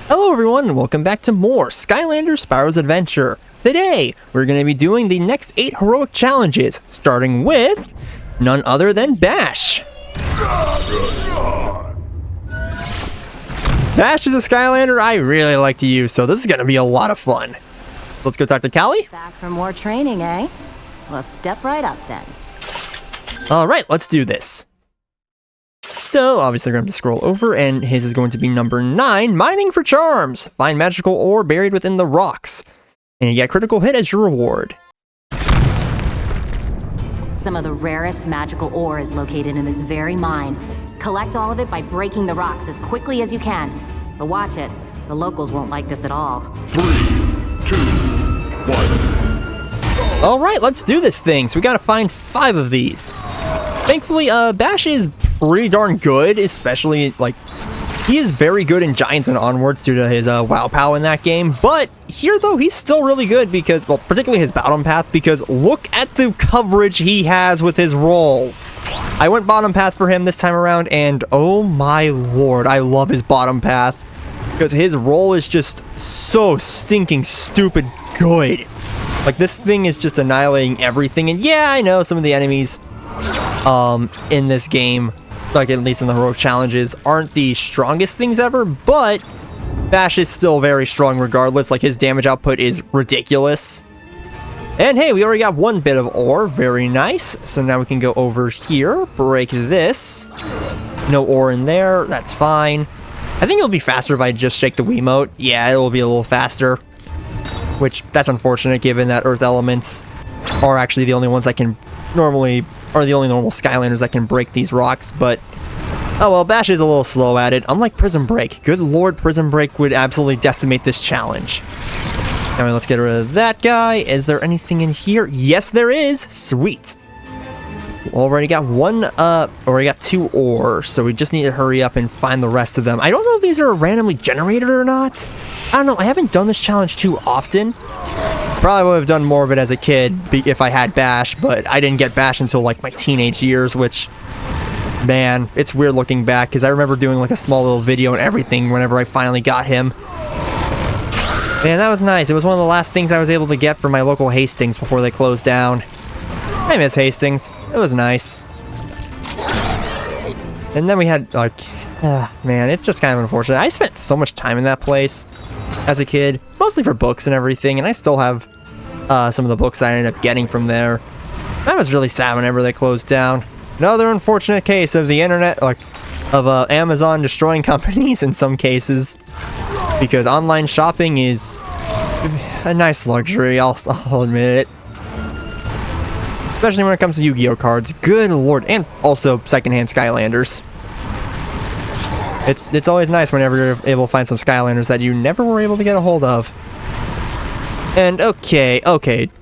Hello everyone, and welcome back to more Skylanders Spyro's Adventure. Today, we're going to be doing the next 8 heroic challenges, starting with none other than Bash. Bash is a Skylander I really like to use, so this is going to be a lot of fun. Let's go talk to Callie. Back for more training, eh? Well, step right up then. Alright, let's do this. So, obviously, we're going to scroll over, and his is going to be number 9, Mining for Charms. Find magical ore buried within the rocks. And you get a critical hit as your reward. Some of the rarest magical ore is located in this very mine. Collect all of it by breaking the rocks as quickly as you can. But watch it, the locals won't like this at all. 3, 2, 1. Alright, let's do this thing. So we gotta find 5 of these. Thankfully, Bash is pretty darn good, especially, like, he is very good in Giants and onwards due to his wow pow in that game. But here, though, he's still really good because, well, particularly his bottom path, because look at the coverage he has with his roll. I went bottom path for him this time around, and oh my lord, I love his bottom path. Because his roll is just so stinking stupid good. Like, this thing is just annihilating everything, and yeah, I know some of the enemies in this game, like at least in the heroic challenges, aren't the strongest things ever, but Bash is still very strong regardless. Like, his damage output is ridiculous. And hey, we already got 1 bit of ore, very nice. So now we can go over here, break this. No ore in there, that's fine. I think it'll be faster if I just shake the Wiimote. Yeah, it'll be a little faster. Which, that's unfortunate given that Earth elements are actually the only ones that can normally, are the only normal Skylanders that can break these rocks, but oh well, Bash is a little slow at it, unlike Prism Break. Good lord, Prism Break would absolutely decimate this challenge. Anyway, let's get rid of that guy. Is there anything in here? Yes, there is! Sweet! Already got 2 ore, so we just need to hurry up and find the rest of them. I don't know if these are randomly generated or not. I don't know, I haven't done this challenge too often. Probably would have done more of it as a kid if I had Bash, but I didn't get Bash until like my teenage years, which, man, it's weird looking back, because I remember doing like a small little video and everything whenever I finally got him. And that was nice. It was one of the last things I was able to get from my local Hastings before they closed down. I miss Hastings. It was nice. And then we had, like, man, it's just kind of unfortunate. I spent so much time in that place as a kid, mostly for books and everything, and I still have some of the books I ended up getting from there. I was really sad whenever they closed down. Another unfortunate case of the internet, like, of Amazon destroying companies in some cases, because online shopping is a nice luxury, I'll admit it. Especially when it comes to Yu-Gi-Oh cards. Good lord. And also secondhand Skylanders. It's always nice whenever you're able to find some Skylanders that you never were able to get a hold of. And okay,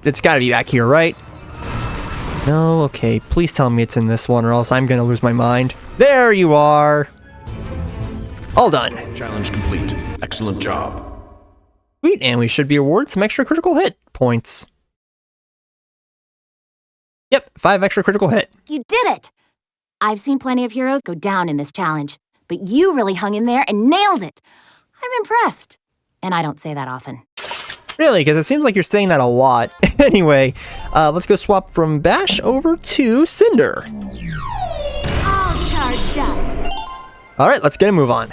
it's gotta be back here, right? No, okay, please tell me it's in this one or else I'm gonna lose my mind. There you are! All done. Challenge complete. Excellent job. Sweet, and we should be awarded some extra critical hit points. Yep, 5 extra critical hit. You did it! I've seen plenty of heroes go down in this challenge, but you really hung in there and nailed it. I'm impressed. And I don't say that often. Really? Because it seems like you're saying that a lot. Anyway, let's go swap from Bash over to Cynder. All charged up. Alright, let's get a move on.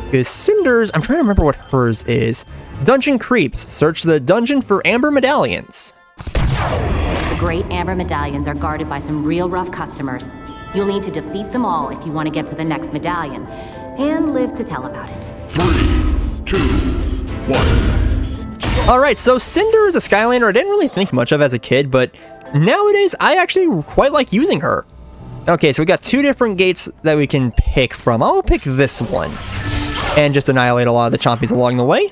Because Cynder's, I'm trying to remember what hers is. Dungeon Creeps. Search the dungeon for amber medallions. The great amber medallions are guarded by some real rough customers. You'll need to defeat them all if you want to get to the next medallion, and live to tell about it. 3, 2, 1. Alright, so Cynder is a Skylander I didn't really think much of as a kid, but nowadays I actually quite like using her. Okay, so we got 2 different gates that we can pick from. I'll pick this one, and just annihilate a lot of the chompies along the way.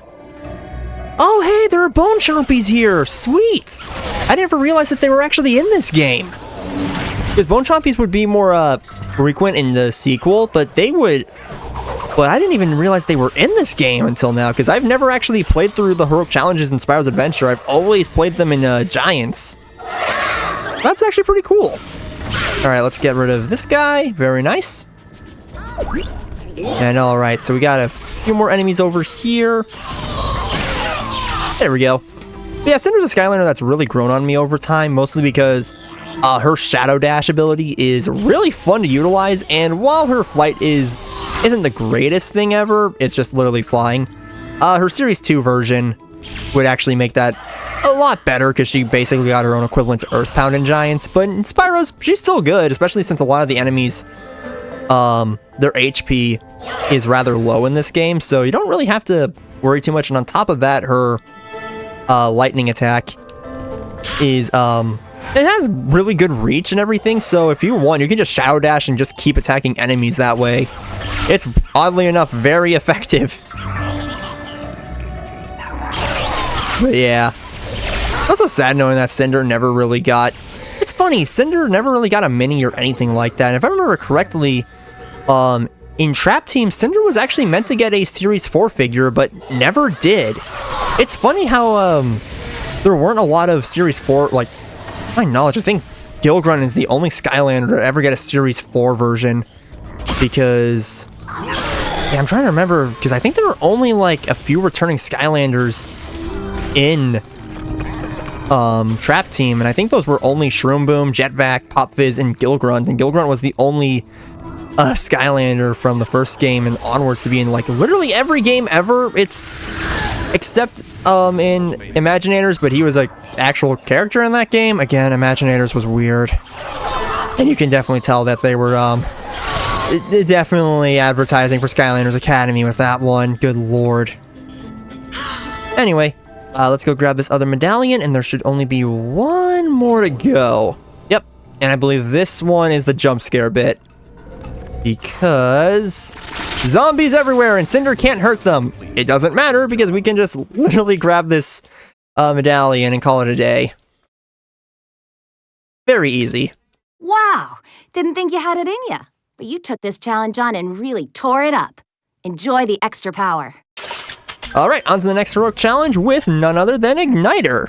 Oh hey, there are bone chompies here! Sweet! I never realized that they were actually in this game. Because bone chompies would be more frequent in the sequel, but they would... But I didn't even realize they were in this game until now, because I've never actually played through the heroic challenges in Spyro's Adventure. I've always played them in Giants. That's actually pretty cool. Alright, let's get rid of this guy. Very nice. And alright, so we gotta few more enemies over here. There we go. But yeah, Cynder's a Skylander that's really grown on me over time, mostly because her Shadow Dash ability is really fun to utilize, and while her flight isn't the greatest thing ever, it's just literally flying. Her Series 2 version would actually make that a lot better, because she basically got her own equivalent to Earthbound in Giants, but in Spyro's, she's still good, especially since a lot of the enemies, their HP is rather low in this game, so you don't really have to worry too much, and on top of that, her lightning attack is, it has really good reach and everything, so if you want, you can just Shadow Dash and just keep attacking enemies that way. It's, oddly enough, very effective. But yeah. Also sad knowing that Cynder never really got... It's funny, Cynder never really got a mini or anything like that. And if I remember correctly, in Trap Team, Cynder was actually meant to get a Series 4 figure, but never did. It's funny how, there weren't a lot of Series 4, like, to my knowledge, I think Gilgrunt is the only Skylander to ever get a Series 4 version, because... Yeah, I'm trying to remember, because I think there were only, like, a few returning Skylanders in Trap Team, and I think those were only Shroom Boom, Jetvac, Pop Fizz, and Gilgrunt was the only Skylander from the first game and onwards to be in, like, literally every game ever. It's except in Imaginators, but he was an actual character in that game. Again, Imaginators was weird, and you can definitely tell that they were definitely advertising for Skylanders Academy with that one. Good lord. Anyway, let's go grab this other medallion, and there should only be one more to go. Yep, and I believe this one is the jump scare bit, because zombies everywhere and Cynder can't hurt them. It doesn't matter, because we can just literally grab this medallion and call it a day. Very easy. Wow! Didn't think you had it in ya. But you took this challenge on and really tore it up. Enjoy the extra power. Alright, on to the next heroic challenge with none other than Ignitor.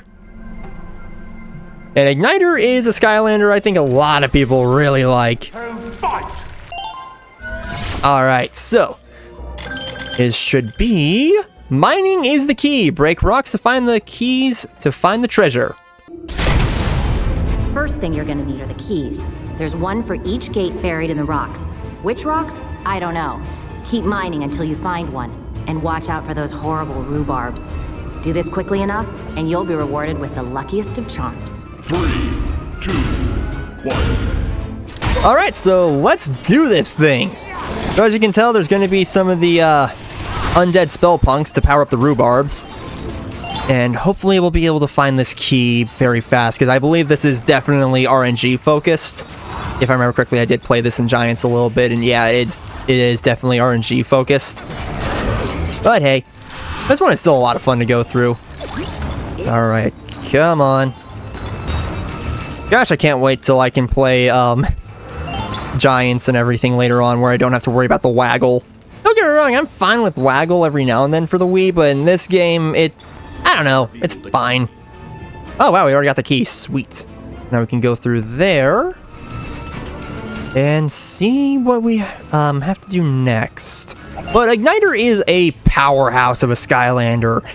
And Ignitor is a Skylander I think a lot of people really like. Alright, so it should be mining is the key. Break rocks to find the keys to find the treasure. First thing you're gonna need are the keys. There's one for each gate buried in the rocks. Which rocks? I don't know. Keep mining until you find one, and watch out for those horrible rhubarbs. Do this quickly enough, and you'll be rewarded with the luckiest of chomps. 3, 2, 1. Alright, so let's do this thing. So as you can tell, there's going to be some of the undead spell punks to power up the rhubarbs. And hopefully we'll be able to find this key very fast, because I believe this is definitely RNG focused. If I remember correctly, I did play this in Giants a little bit, and yeah, it is definitely RNG focused. But hey, this one is still a lot of fun to go through. Alright, come on. Gosh, I can't wait till I can play Giants and everything later on, where I don't have to worry about the waggle. Don't get me wrong, I'm fine with waggle every now and then for the Wii, but in this game, I don't know, it's fine. Oh wow, we already got the key, sweet. Now we can go through there and see what we have to do next. But Ignitor is a powerhouse of a Skylander.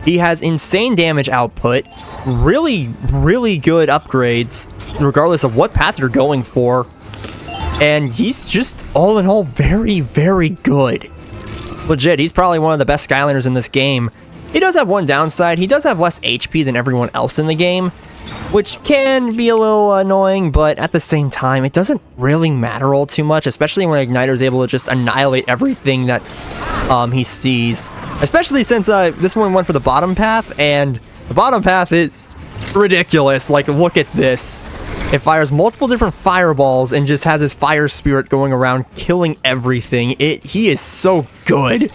He has insane damage output, really, really good upgrades, regardless of what path you're going for. And he's just, all in all, very, very good. Legit, he's probably one of the best Skylanders in this game. He does have one downside. He does have less HP than everyone else in the game, which can be a little annoying, but at the same time, it doesn't really matter all too much, especially when Ignitor is able to just annihilate everything that he sees. Especially since this one went for the bottom path, and the bottom path is ridiculous. Like, look at this. It fires multiple different fireballs and just has his fire spirit going around killing everything. He is so good.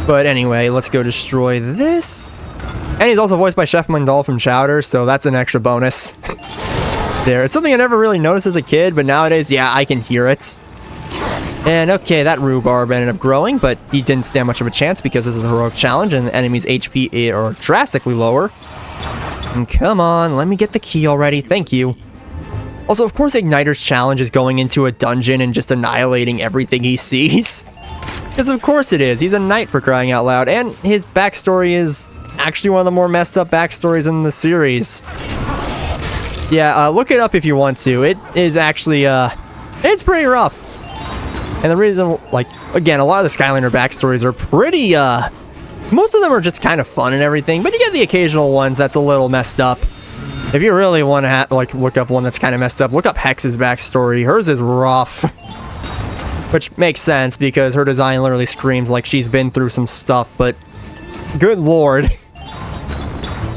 But anyway, let's go destroy this. And he's also voiced by Chef Mandal from Chowder, so that's an extra bonus. There, it's something I never really noticed as a kid, but nowadays, yeah, I can hear it. And okay, that rhubarb ended up growing, but he didn't stand much of a chance because this is a heroic challenge and the enemy's HP are drastically lower. And come on, let me get the key already, thank you. Also, of course, Ignitor's challenge is going into a dungeon and just annihilating everything he sees. Because of course it is. He's a knight for crying out loud. And his backstory is actually one of the more messed up backstories in the series. Yeah, look it up if you want to. It is actually, it's pretty rough. And the reason, like, again, a lot of the Skylander backstories are pretty, most of them are just kind of fun and everything, but you get the occasional ones that's a little messed up. If you really want to, like, look up one that's kind of messed up, look up Hex's backstory. Hers is rough. Which makes sense, because her design literally screams like she's been through some stuff, but good lord.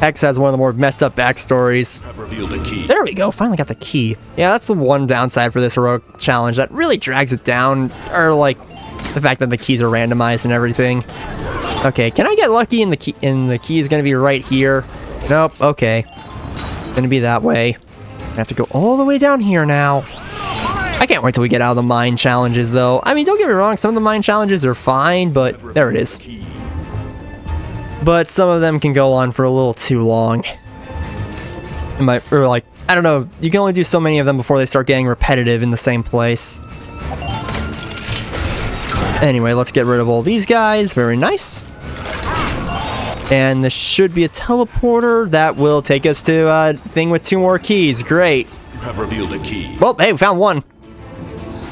Hex has one of the more messed up backstories. I've revealed a key. There we go, finally got the key. Yeah, that's the one downside for this heroic challenge that really drags it down, or like the fact that the keys are randomized and everything. Okay, can I get lucky and the key is gonna be right here? Nope, okay. Gonna be that way. I have to go all the way down here now. I can't wait till we get out of the mine challenges though. I mean, don't get me wrong, some of the mine challenges are fine, but there it is. But some of them can go on for a little too long. Or like, I don't know, you can only do so many of them before they start getting repetitive in the same place. Anyway, let's get rid of all these guys. Very nice. And this should be a teleporter that will take us to a thing with 2 more keys. Great. You have revealed a key. Well, hey, we found one.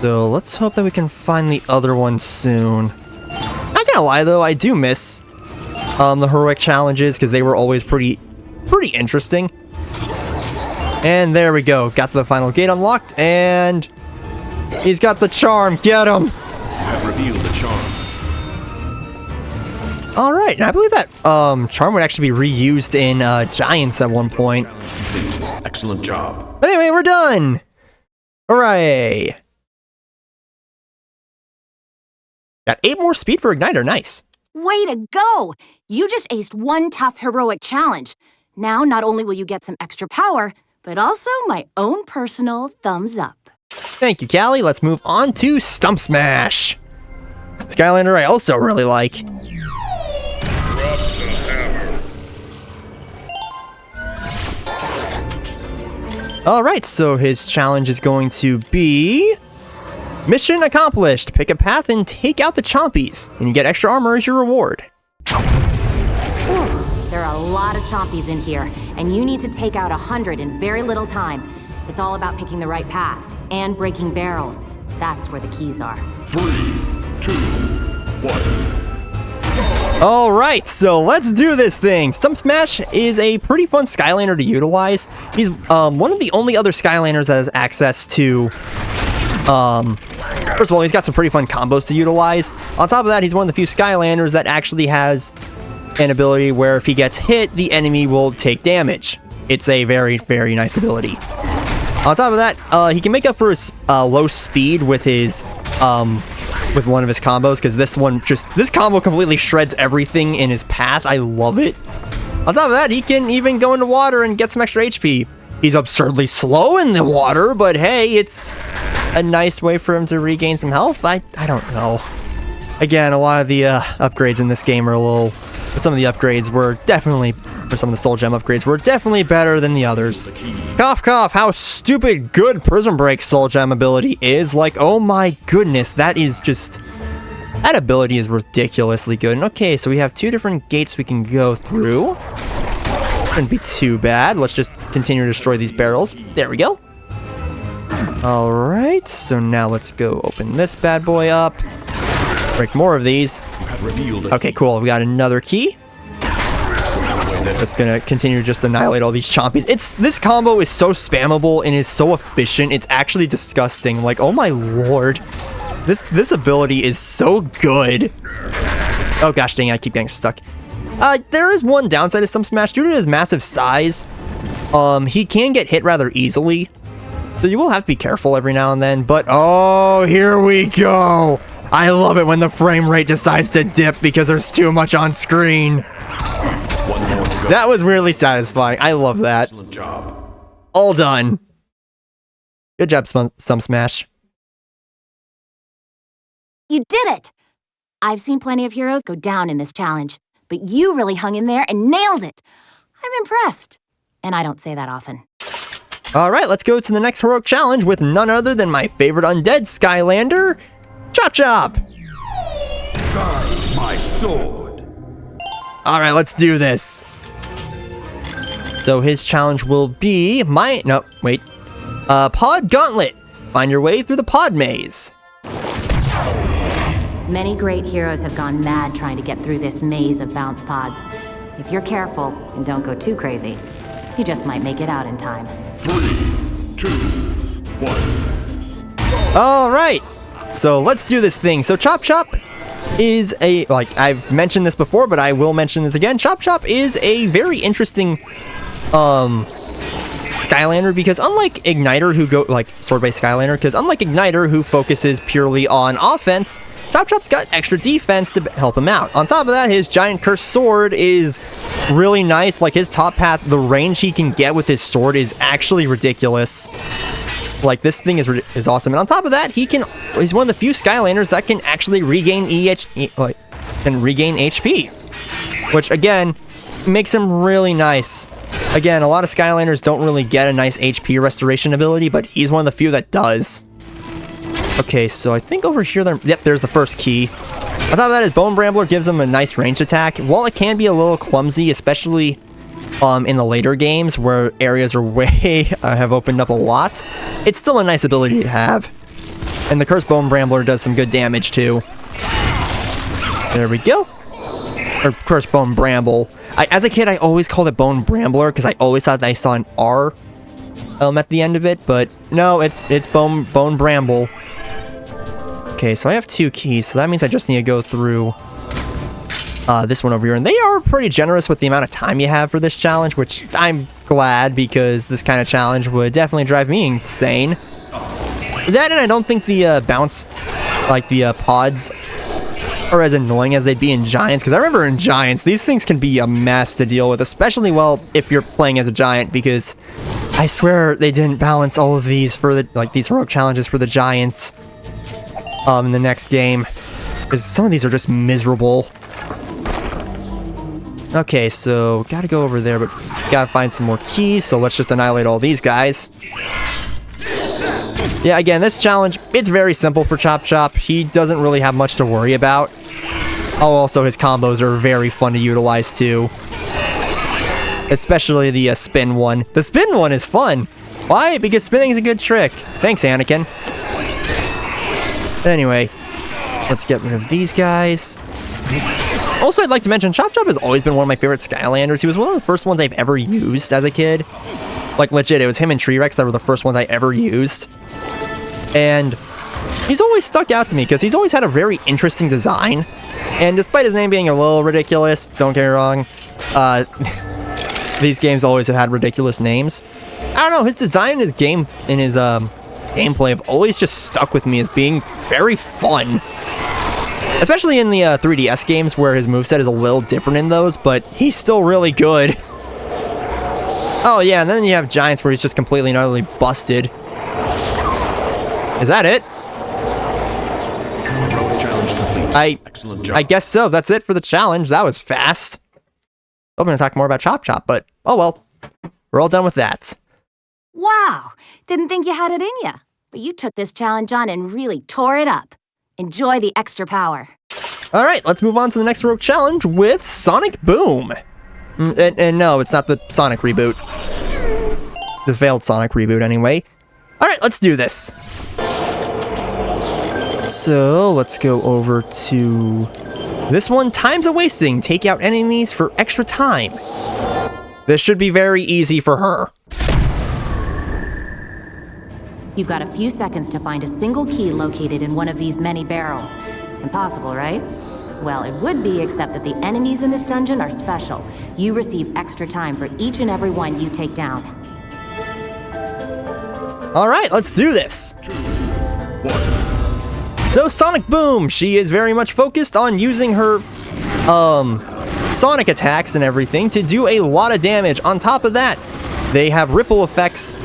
So let's hope that we can find the other one soon. Not gonna lie though, I do miss the heroic challenges because they were always pretty interesting. And there we go. Got the final gate unlocked, and he's got the charm. Get him! You have revealed the charm. Alright, and I believe that charm would actually be reused in Giants at one point. Excellent job. But anyway, we're done! Hooray! Got 8 more speed for Ignitor, nice. Way to go! You just aced one tough heroic challenge. Now, not only will you get some extra power, but also my own personal thumbs up. Thank you, Callie. Let's move on to Stump Smash. Skylander I also really like. Alright, so his challenge is going to be... Mission accomplished. Pick a path and take out the chompies, and you get extra armor as your reward. Whew, there are a lot of chompies in here, and you need to take out 100 in very little time. It's all about picking the right path and breaking barrels. That's where the keys are. 3, 2, 1. Alright, so let's do this thing. Stump Smash is a pretty fun Skylander to utilize. He's one of the only other Skylanders that has access to... First of all, he's got some pretty fun combos to utilize. On top of that, he's one of the few Skylanders that actually has an ability where if he gets hit, the enemy will take damage. It's a very, very nice ability. On top of that, he can make up for his low speed with his with one of his combos, because this combo completely shreds everything in his path. I love it. On top of that, he can even go into water and get some extra HP. He's absurdly slow in the water, but hey, it's a nice way for him to regain some health. I don't know. Again, a lot of the upgrades in this game are a little... Some of the upgrades were definitely... For some of the Soul Gem upgrades were definitely better than the others. Cough, cough, how stupid good Prism Break Soul Gem ability is. Like, oh my goodness, that is just... That ability is ridiculously good. And okay, so we have 2 different gates we can go through. Shouldn't be too bad. Let's just continue to destroy these barrels. There we go. Alright, so now let's go open this bad boy up. Break more of these. Okay, cool. We got another key. Just gonna continue to just annihilate all these chompies. This combo is so spammable and is so efficient. It's actually disgusting. Like, oh my lord. This ability is so good. Oh gosh dang, I keep getting stuck. There is one downside to Stump Smash. Due to his massive size, he can get hit rather easily. So you will have to be careful every now and then, but oh, here we go. I love it when the frame rate decides to dip because there's too much on screen. That was really satisfying. I love that. Excellent job. All done. Good job, Stump Smash. You did it! I've seen plenty of heroes go down in this challenge, but you really hung in there and nailed it. I'm impressed. And I don't say that often. Alright, let's go to the next heroic challenge with none other than my favorite undead Skylander, Chop Chop! Guard my sword. All right, let's do this. So his challenge will be Pod Gauntlet. Find your way through the pod maze. Many great heroes have gone mad trying to get through this maze of bounce pods. If you're careful and don't go too crazy, you just might make it out in time. 3, 2, 1. All right, so let's do this thing. So Chop Chop is I've mentioned this before, but I will mention this again. Chop Chop is a very interesting Skylander, because unlike Ignitor, sword-based Skylander, because unlike Ignitor, who focuses purely on offense, Chop Chop's got extra defense to help him out. On top of that, his giant cursed sword is really nice. Like, his top path, the range he can get with his sword is actually ridiculous. Like, this thing is awesome. And on top of that, he's one of the few Skylanders that can actually regain HP, which again makes him really nice. Again, a lot of Skylanders don't really get a nice HP restoration ability, but he's one of the few that does. Okay, so I think over here, there's the first key. On top of that, his Bone Brambler gives him a nice range attack. While it can be a little clumsy, especially in the later games where areas are have opened up a lot, it's still a nice ability to have. And the Cursed Bone Brambler does some good damage too. There we go. Or Cursed Bone Bramble. As a kid, I always called it Bone Brambler because I always thought that I saw an R at the end of it, but no, it's Bone Bramble. Okay, so I have 2 keys, so that means I just need to go through this one over here, and they are pretty generous with the amount of time you have for this challenge, which I'm glad, because this kind of challenge would definitely drive me insane. That, and I don't think the bounce, the pods, are as annoying as they'd be in Giants, because I remember in Giants, these things can be a mess to deal with, especially, if you're playing as a Giant, because I swear they didn't balance all of these for these heroic challenges for the Giants in the next game, because some of these are just miserable. Okay, so gotta go over there, but gotta find some more keys, so let's just annihilate all these guys. Yeah, again, this challenge, it's very simple for Chop Chop. He doesn't really have much to worry about. Oh, also, his combos are very fun to utilize, too. Especially the spin one. The spin one is fun. Why? Because spinning is a good trick. Thanks, Anakin. Anyway, let's get rid of these guys. Also, I'd like to mention, Chop Chop has always been one of my favorite Skylanders. He was one of the first ones I've ever used as a kid. Like, legit, it was him and T-Rex that were the first ones I ever used. And he's always stuck out to me, because he's always had a very interesting design. And despite his name being a little ridiculous, don't get me wrong, these games always have had ridiculous names. I don't know, his design, his game, and his gameplay have always just stuck with me as being very fun. Especially in the 3DS games, where his moveset is a little different in those, but he's still really good. Oh yeah, and then you have Giants, where he's just completely and utterly busted. Is that it? Challenge complete. Excellent job. I guess so. That's it for the challenge. That was fast. I'm going to talk more about Chop Chop, but oh well. We're all done with that. Wow! Didn't think you had it in ya. But you took this challenge on and really tore it up. Enjoy the extra power. Alright, let's move on to the next rogue challenge with Sonic Boom. And no, it's not the Sonic reboot. The failed Sonic reboot, anyway. Alright, let's do this. So, let's go over to this one. Time's a-wasting. Take out enemies for extra time. This should be very easy for her. You've got a few seconds to find a single key located in one of these many barrels. Impossible, right? Well, it would be, except that the enemies in this dungeon are special. You receive extra time for each and every one you take down. Alright, let's do this. 2, 1. So Sonic Boom, she is very much focused on using her Sonic attacks and everything to do a lot of damage. On top of that, they have ripple effects.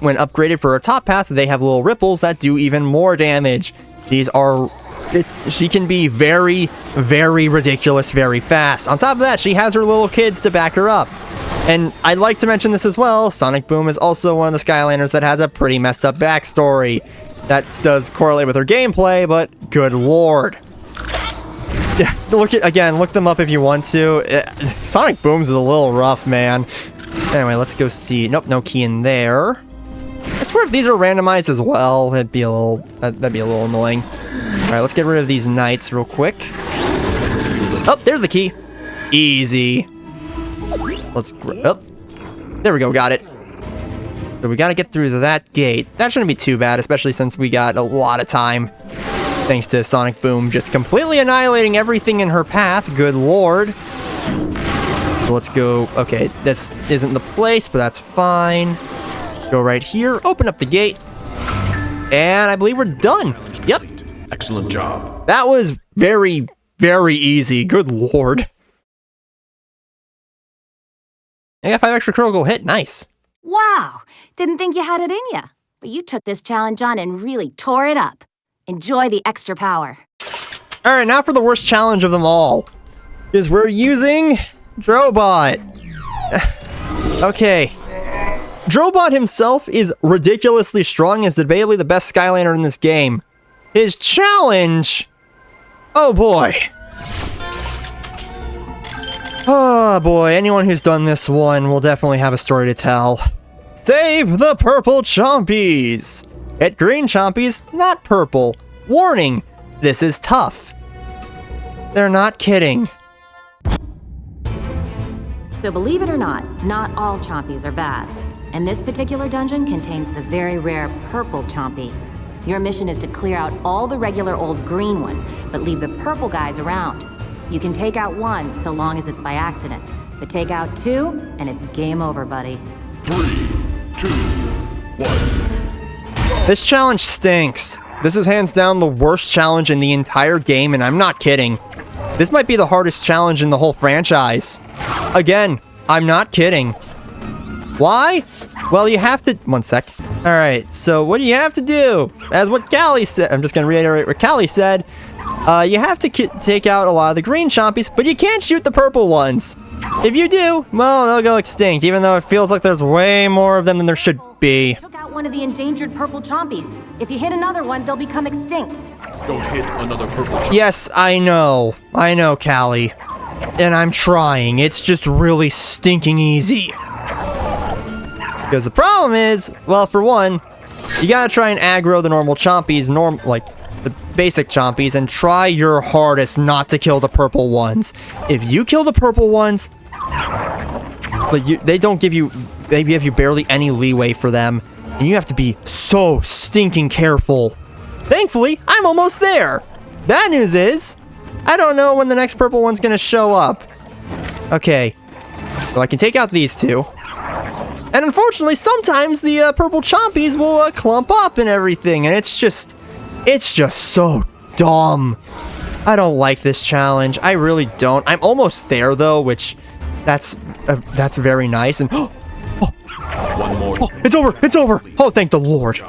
When upgraded for her top path, they have little ripples that do even more damage. She can be very, very ridiculous very fast. On top of that, she has her little kids to back her up. And I'd like to mention this as well, Sonic Boom is also one of the Skylanders that has a pretty messed up backstory. That does correlate with her gameplay, but good lord. Yeah, look them up if you want to. Sonic Boom's is a little rough, man. Anyway, let's go see. Nope, no key in there. I swear if these are randomized as well, that'd be a little annoying. All right, let's get rid of these knights real quick. Oh, there's the key. Easy. There we go, got it. So we gotta get through that gate. That shouldn't be too bad, especially since we got a lot of time. Thanks to Sonic Boom just completely annihilating everything in her path. Good lord. So let's go. Okay, this isn't the place, but that's fine. Go right here, open up the gate, and I believe we're done. Yep. Excellent job. That was very, very easy. Good lord. I got 5 extra critical hit. Nice. Wow, didn't think you had it in ya. But you took this challenge on and really tore it up. Enjoy the extra power. Alright, now for the worst challenge of them all. Is we're using Drobot. Okay. Drobot himself is ridiculously strong and is debatably the best Skylander in this game. His challenge... Oh boy. Oh boy, anyone who's done this one will definitely have a story to tell. Save the purple chompies! Get green chompies, not purple. Warning, this is tough. They're not kidding. So believe it or not all chompies are bad. And this particular dungeon contains the very rare purple chompy. Your mission is to clear out all the regular old green ones, but leave the purple guys around. You can take out one so long as it's by accident, but take out 2 and it's game over, buddy. 3, 2, 1. This challenge stinks. This is hands down the worst challenge in the entire game, and I'm not kidding. This might be the hardest challenge in the whole franchise. Again, I'm not kidding. Why? Well, you have to... One sec. Alright, so what do you have to do? As what Callie said... I'm just going to reiterate what Callie said. You have to take out a lot of the green chompies, but you can't shoot the purple ones. If you do, well, they'll go extinct, even though it feels like there's way more of them than there should be. Took out one of the endangered purple chompies. If you hit another one, they'll become extinct. Don't hit another purple chomp. Yes, I know, Callie. And I'm trying. It's just really stinking easy. Because the problem is, well, for one, you gotta try and aggro the normal chompies, like the basic chompies, and try your hardest not to kill the purple ones. If you kill the purple ones, but they give you barely any leeway for them, and you have to be so stinking careful. Thankfully, I'm almost there. Bad news is, I don't know when the next purple one's gonna show up. Okay, so I can take out these 2. And unfortunately, sometimes the purple chompies will clump up and everything, and it's just so dumb. I don't like this challenge. I really don't. I'm almost there though, which that's very nice. And One more. It's over. It's over. Oh, thank the Lord.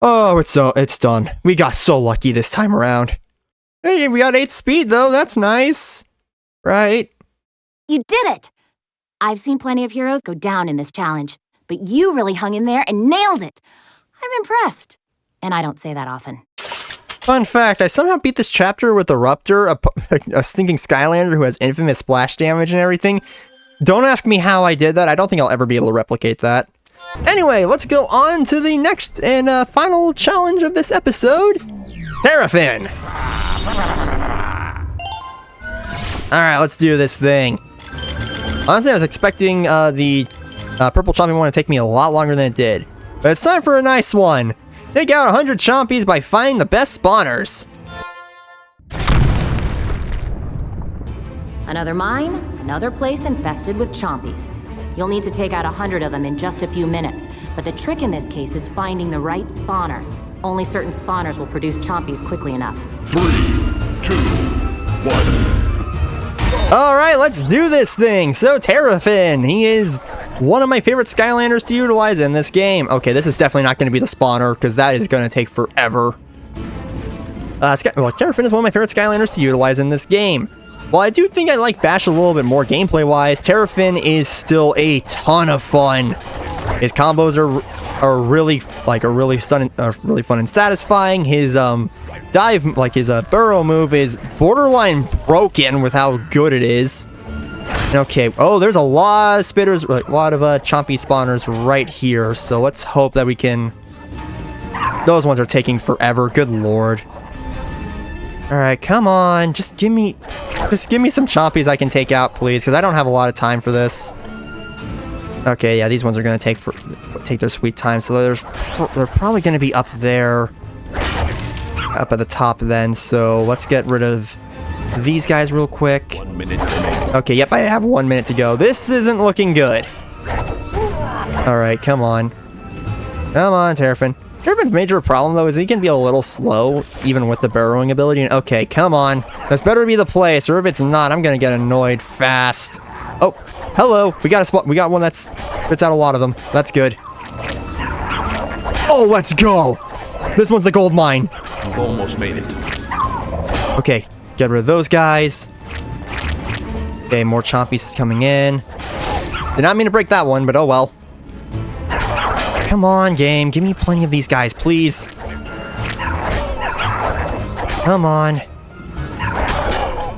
Oh, it's done. We got so lucky this time around. Hey, we got 8 speed though. That's nice, right? You did it! I've seen plenty of heroes go down in this challenge, but you really hung in there and nailed it. I'm impressed. And I don't say that often. Fun fact, I somehow beat this chapter with a Ruptor, a stinking Skylander who has infamous splash damage and everything. Don't ask me how I did that. I don't think I'll ever be able to replicate that. Anyway, let's go on to the next and final challenge of this episode. Terrafin! Alright, let's do this thing. Honestly, I was expecting the purple chompy one to take me a lot longer than it did. But it's time for a nice one. Take out 100 chompies by finding the best spawners. Another mine, another place infested with chompies. You'll need to take out 100 of them in just a few minutes, but the trick in this case is finding the right spawner. Only certain spawners will produce chompies quickly enough. 3, 2, 1. Alright, let's do this thing. So, Terrafin, he is one of my favorite Skylanders to utilize in this game. Okay, this is definitely not going to be the spawner, because that is going to take forever. Terrafin is one of my favorite Skylanders to utilize in this game. While I do think I like Bash a little bit more gameplay-wise, Terrafin is still a ton of fun. His combos are really really fun and satisfying. His dive, like his burrow move, is borderline broken with how good it is. Okay, oh, there's a lot of spitters, a lot of chompy spawners right here. So let's hope that we can. Those ones are taking forever. Good lord. All right, come on, just give me some chompies I can take out, please, because I don't have a lot of time for this. Okay, yeah, these ones are gonna take their sweet time. So they're probably gonna be up there, up at the top then. So let's get rid of these guys real quick. 1 minute remaining. Okay, yep, I have 1 minute to go. This isn't looking good. All right, come on, Terrafin. Terrafin's major problem, though, is he can be a little slow, even with the burrowing ability. Okay, come on. This better be the place, or if it's not, I'm gonna get annoyed fast. Oh, hello. We got a spot. We got one that's spits out a lot of them. That's good. Oh, let's go. This one's the gold mine. You've almost made it. Okay, get rid of those guys. Okay, more chompies coming in. Did not mean to break that one, but oh well. Come on, game. Give me plenty of these guys, please. Come on.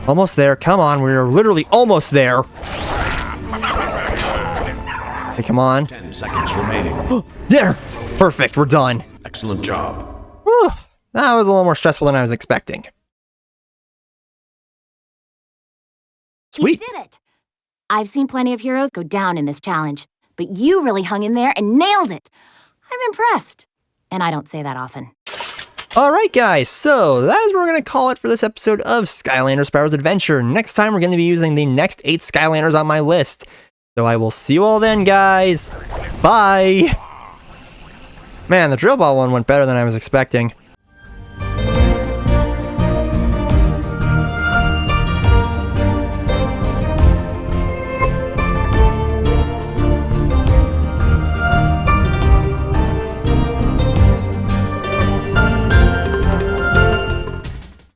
Almost there. Come on. We're literally almost there. Okay, come on. 10 seconds remaining. There. Perfect. We're done. Excellent job. Whew. That was a little more stressful than I was expecting. Sweet. You did it! I've seen plenty of heroes go down in this challenge, but you really hung in there and nailed it. I'm impressed. And I don't say that often. Alright guys, so that is what we're going to call it for this episode of Skylanders Spyro's Adventure. Next time we're going to be using the next 8 Skylanders on my list. So I will see you all then, guys. Bye! Man, the Drobot one went better than I was expecting.